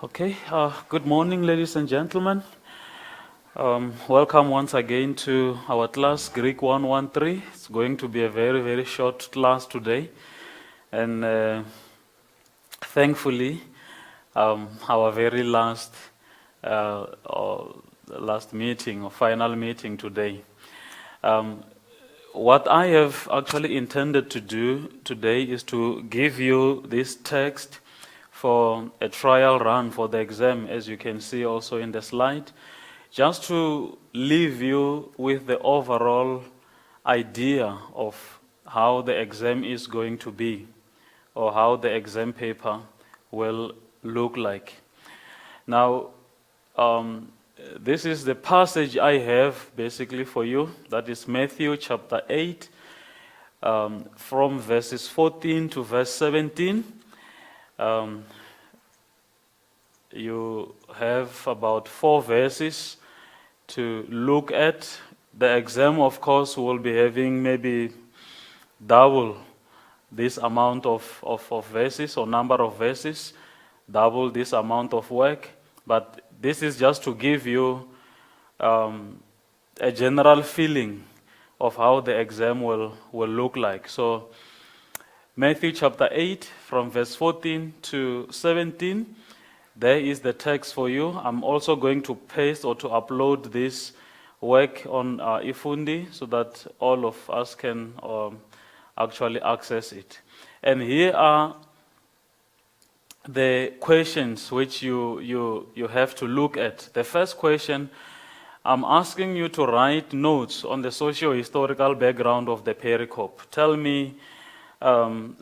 Okay, good morning, ladies and gentlemen. Welcome once again to our class, Greek 113. It's going to be a very, very short class today. And thankfully, our very last meeting or final meeting today. What I have actually intended to do today is to give you this text for a trial run for the exam, as you can see also in the slide, just to leave you with the overall idea of how the exam is going to be, or how the exam paper will look like. Now, this is the passage I have basically for you. That is Matthew chapter 8, from verses 14 to verse 17. You have about 4 verses to look at. The exam, of course, will be having maybe double this amount of verses or number of verses, double this amount of work. But this is just to give you a general feeling of how the exam will look like. So Matthew chapter 8 from verse 14 to 17, there is the text for you. I'm also going to paste or to upload this work on Ifundi so that all of us can actually access it. And here are the questions which you have to look at. The first question, I'm asking you to write notes on the socio-historical background of the pericope. Tell me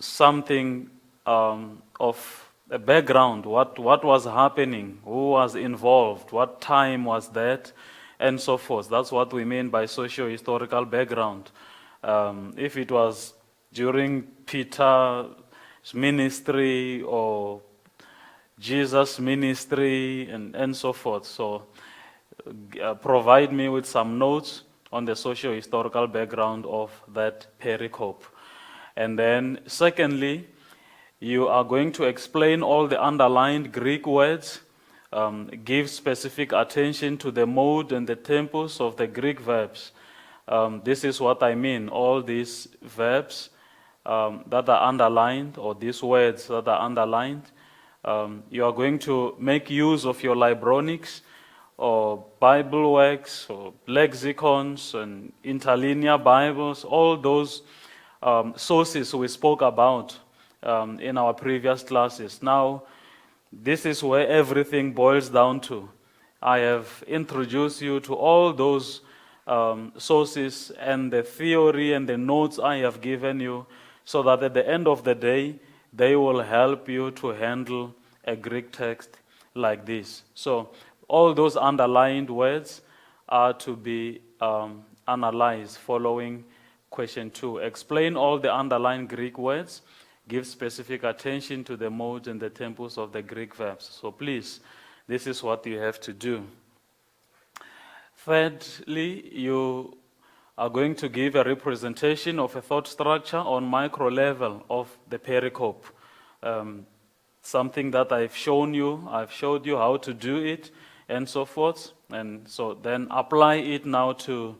something of a background, what was happening, who was involved, what time was that, and so forth. That's what we mean by socio-historical background. If it was during Peter's ministry or Jesus' ministry and so forth. So provide me with some notes on the socio-historical background of that pericope. And then secondly, you are going to explain all the underlined Greek words, give specific attention to the mode and the tempus of the Greek verbs. This is what I mean, all these verbs that are underlined, or these words that are underlined. You are going to make use of your Libronics or Bible works or lexicons and interlinear Bibles, all those sources we spoke about in our previous classes. Now, this is where everything boils down to. I have introduced you to all those sources and the theory and the notes I have given you, so that at the end of the day, they will help you to handle a Greek text like this. So all those underlined words are to be analyzed following question 2. Explain all the underlined Greek words. Give specific attention to the modes and the tempus of the Greek verbs. So please, this is what you have to do. Thirdly, you are going to give a representation of a thought structure on micro level of the pericope. Something that I've showed you how to do it and so forth. And so then apply it now to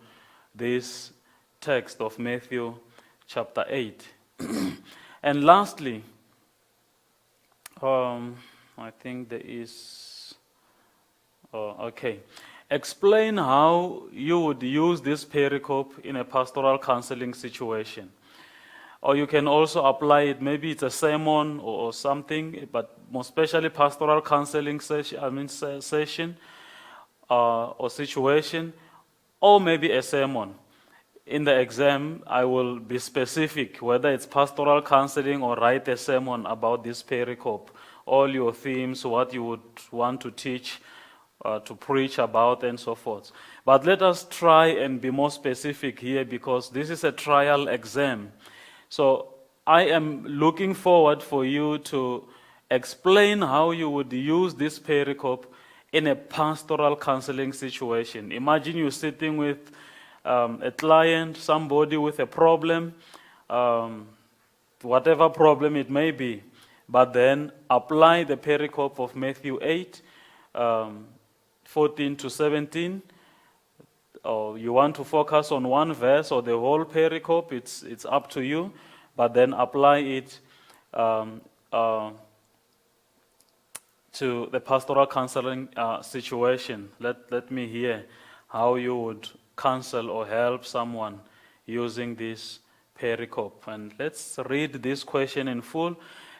this text of Matthew chapter 8. And lastly, I think there is, okay. Explain how you would use this pericope in a pastoral counseling situation. Or you can also apply it, maybe it's a sermon or something, but most especially pastoral counseling session or situation, or maybe a sermon. In the exam, I will be specific, whether it's pastoral counseling or write a sermon about this pericope, all your themes, what you would want to teach, to preach about, and so forth. But let us try and be more specific here, because this is a trial exam. So I am looking forward for you to explain how you would use this pericope in a pastoral counseling situation. Imagine you sitting with a client, somebody with a problem, whatever problem it may be, but then apply the pericope of Matthew 8, 14 to 17. Or you want to focus on one verse or the whole pericope, it's up to you, but then apply it to the pastoral counseling situation. Let me hear how you would counsel or help someone using this pericope. And let's read this question in full.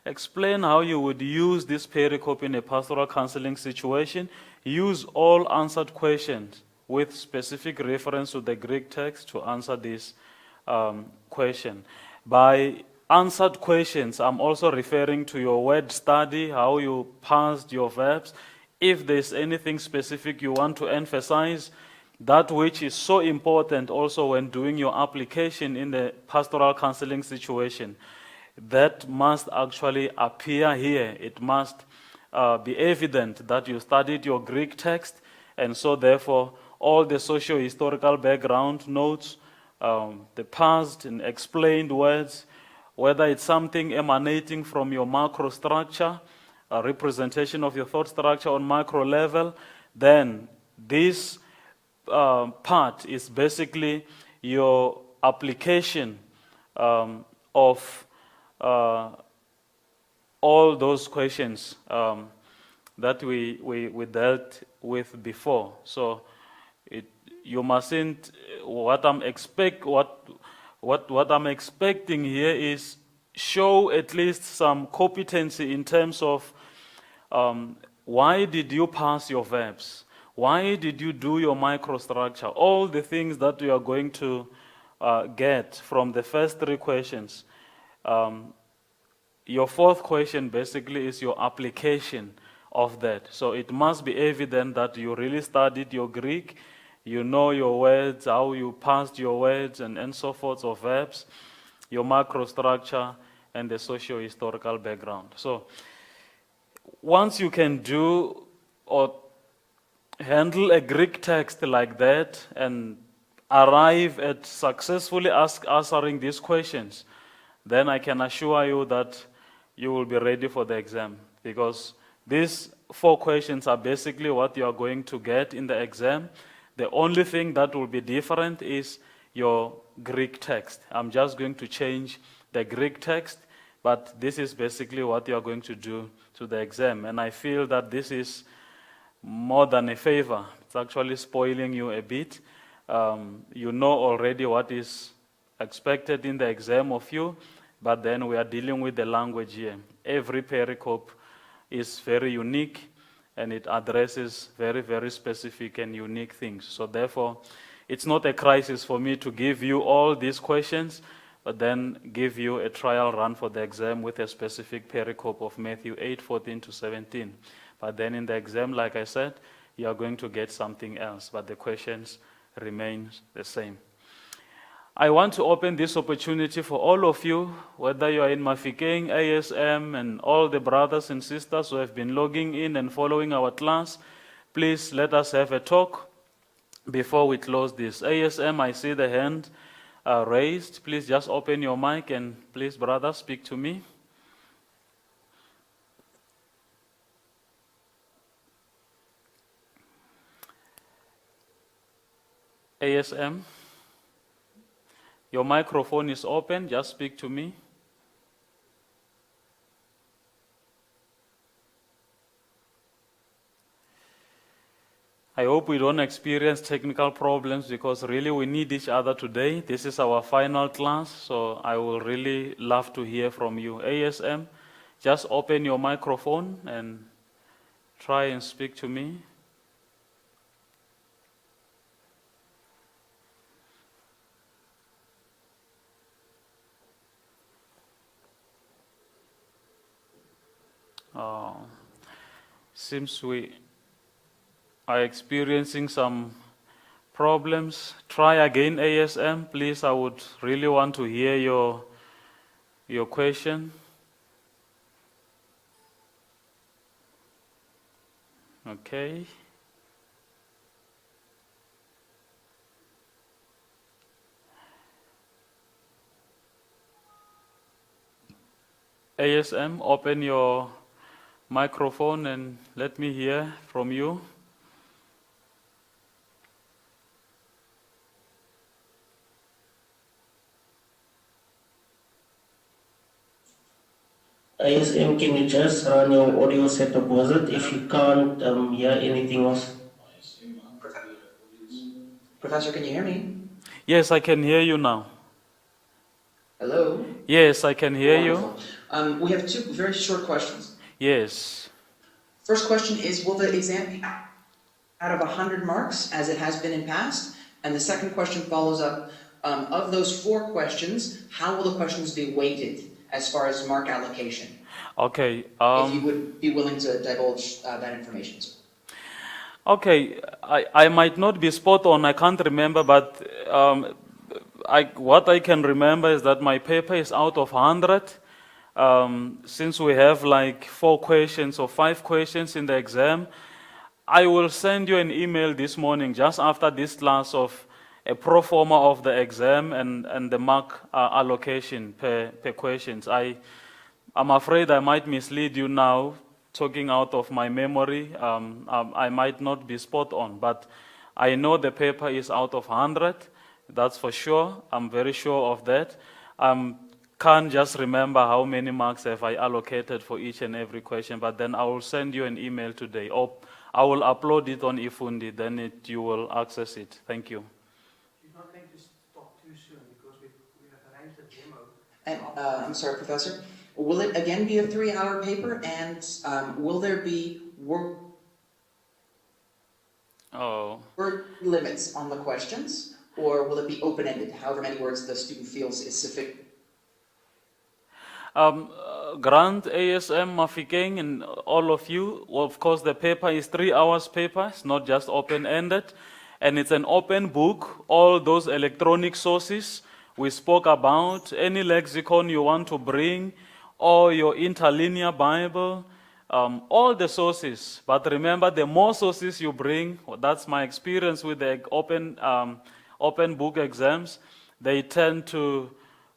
Explain how you would use this pericope in a pastoral counseling situation. Use all answered questions with specific reference to the Greek text to answer this question. By answered questions, I'm also referring to your word study, how you parsed your verbs. If there's anything specific you want to emphasize, that which is so important also when doing your application in the pastoral counseling situation, that must actually appear here. It must be evident that you studied your Greek text, and so therefore all the socio-historical background notes, the past and explained words, whether it's something emanating from your macro structure, a representation of your thought structure on macro level, then this part is basically your application of all those questions that we dealt with before. So you mustn't. What I'm expecting here is show at least some competency in terms of why did you pass your verbs? Why did you do your microstructure? All the things that you are going to get from the first three questions. Your fourth question basically is your application of that. So it must be evident that you really studied your Greek, you know your words, how you passed your words and so forth of verbs, your macrostructure, and the socio-historical background. So once you can do or handle a Greek text like that and arrive at successfully answering these questions, then I can assure you that you will be ready for the exam, because these four questions are basically what you are going to get in the exam. The only thing that will be different is your Greek text. I'm just going to change the Greek text, but this is basically what you are going to do to the exam. And I feel that this is more than a favor. It's actually spoiling you a bit. You know already what is expected in the exam of you, but then we are dealing with the language here. Every pericope is very unique, and it addresses very, very specific and unique things. So therefore, it's not a crisis for me to give you all these questions, but then give you a trial run for the exam with a specific pericope of Matthew 8, 14 to 17. But then in the exam, like I said, you are going to get something else, but the questions remain the same. I want to open this opportunity for all of you, whether you are in Mafikeng, ASM, and all the brothers and sisters who have been logging in and following our class. Please let us have a talk before we close this. ASM, I see the hand raised. Please just open your mic and please, brother, speak to me. ASM. Your microphone is open, just speak to me. I hope we don't experience technical problems, because really we need each other today. This is our final class, so I will really love to hear from you. ASM, just open your microphone and try and speak to me. Seems we are experiencing some problems. Try again, ASM, please. I would really want to hear your question. Okay. ASM, open your microphone and let me hear from you. ISM, can you just run your audio setup? Was it? If you can't hear anything else. Professor, can you hear me? Yes, I can hear you now. Hello? Yes, I can hear Wonderful. you. We have two very short questions. Yes. First question is, will the exam be out of 100 marks, as it has been in past? And the second question follows up, of those 4 questions, how will the questions be weighted as far as mark allocation? Okay. If you would be willing to divulge that information, sir. Okay, I might not be spot on, I can't remember, but what I can remember is that my paper is out of 100. Since we have like 4 questions or 5 questions in the exam, I will send you an email this morning just after this class of a pro forma of the exam and the mark allocation per questions. I'm afraid I might mislead you now, talking out of my memory. I might not be spot on, but I know the paper is out of 100. That's for sure. I'm very sure of that. Can't just remember how many marks have I allocated for each and every question, but then I will send you an email today. Or I will upload it on Ifundi, then you will access it. Thank you. She's not going to stop too soon because we have arranged a demo. And, I'm sorry, Professor. Will it again be a 3-hour paper, and will there be word limits on the questions, or will it be open-ended, however many words the student feels is sufficient? Grant, ASM, Mafikeng, and all of you, of course the paper is 3 hours paper, it's not just open-ended, and it's an open book. All those electronic sources we spoke about, any lexicon you want to bring, or your interlinear Bible, all the sources. But remember, the more sources you bring, that's my experience with the open book exams, they tend to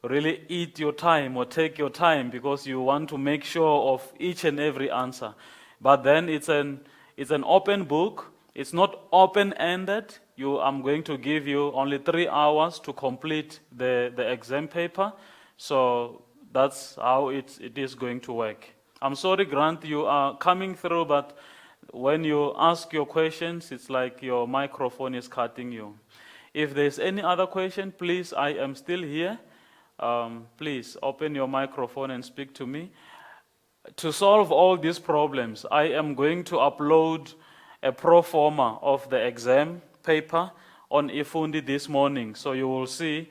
really eat your time or take your time because you want to make sure of each and every answer. But then it's an open book. It's not open-ended. I'm going to give you only 3 hours to complete the exam paper. So that's how it is going to work. I'm sorry, Grant, you are coming through, but when you ask your questions, it's like your microphone is cutting you. If there's any other question, please, I am still here. Please open your microphone and speak to me. To solve all these problems, I am going to upload a pro forma of the exam paper on Ifundi this morning. So you will see,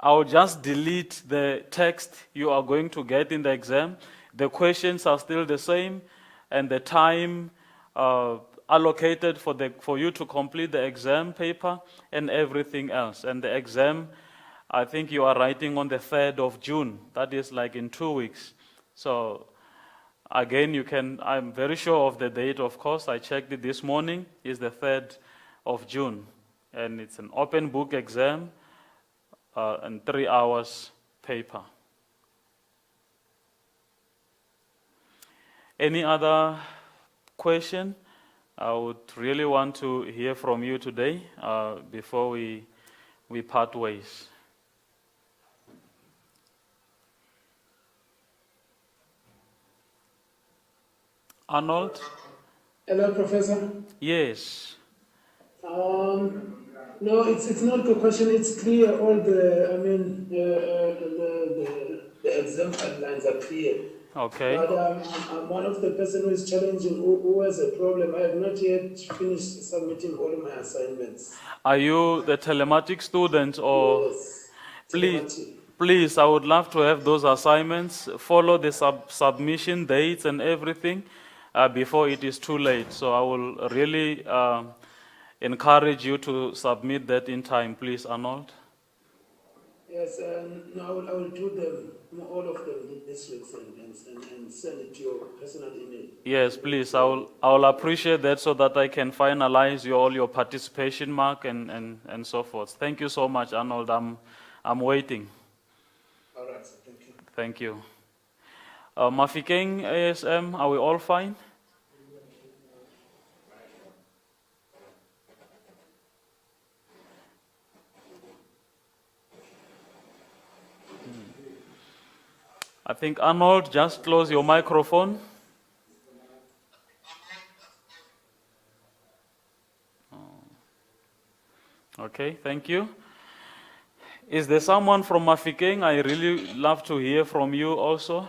I'll just delete the text you are going to get in the exam. The questions are still the same, and the time allocated for you to complete the exam paper and everything else. And the exam, I think you are writing on the 3rd of June. That is like in 2 weeks. So again, I'm very sure of the date, of course. I checked it this morning. It's the 3rd of June. And it's an open book exam and 3 hours paper. Any other question? I would really want to hear from you today before we part ways. Arnold? Hello, Professor. Yes. No, it's not a question. It's clear. All the exam guidelines are clear. Okay. But I'm one of the person who is challenging, who has a problem. I have not yet finished submitting all my assignments. Are you the telematic student or? Yes. Please, I would love to have those assignments. Follow the submission dates and everything before it is too late. So I will really encourage you to submit that in time, please, Arnold. Yes, no, I will do them, all of them this week and send it to your personal email. Yes, please. I will appreciate that so that I can finalize all your participation mark and so forth. Thank you so much, Arnold. I'm waiting. All right, thank you. Thank you. Mafikeng, ASM, are we all fine? I think Arnold, just close your microphone. Okay, thank you. Is there someone from Mafikeng? I really love to hear from you also.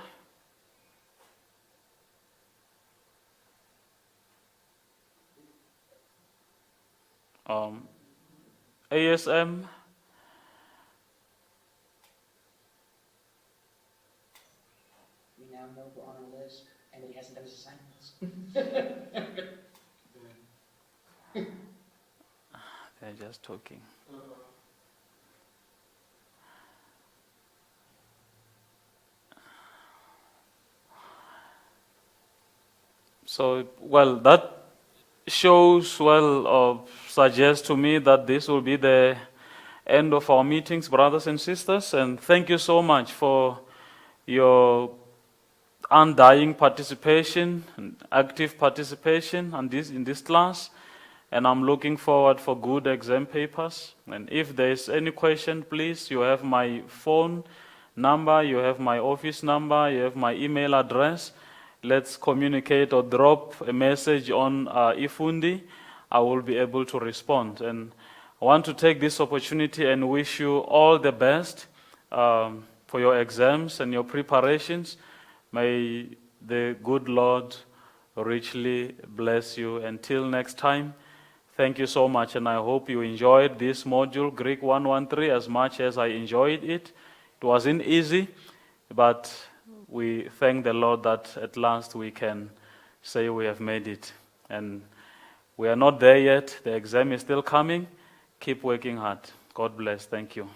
ASM, We now know we're on our list, and he hasn't done his assignments. they're just talking. So, well, that shows, suggests to me that this will be the end of our meetings, brothers and sisters. And thank you so much for your undying participation, and active participation in this class. And I'm looking forward for good exam papers. And if there's any question, please, you have my phone number, you have my office number, you have my email address. Let's communicate or drop a message on Ifundi. I will be able to respond. And I want to take this opportunity and wish you all the best for your exams and your preparations. May the good Lord richly bless you. Until next time, thank you so much, and I hope you enjoyed this module, Greek 113, as much as I enjoyed it. It wasn't easy, but we thank the Lord that at last we can say we have made it. And we are not there yet. The exam is still coming. Keep working hard. God bless. Thank you.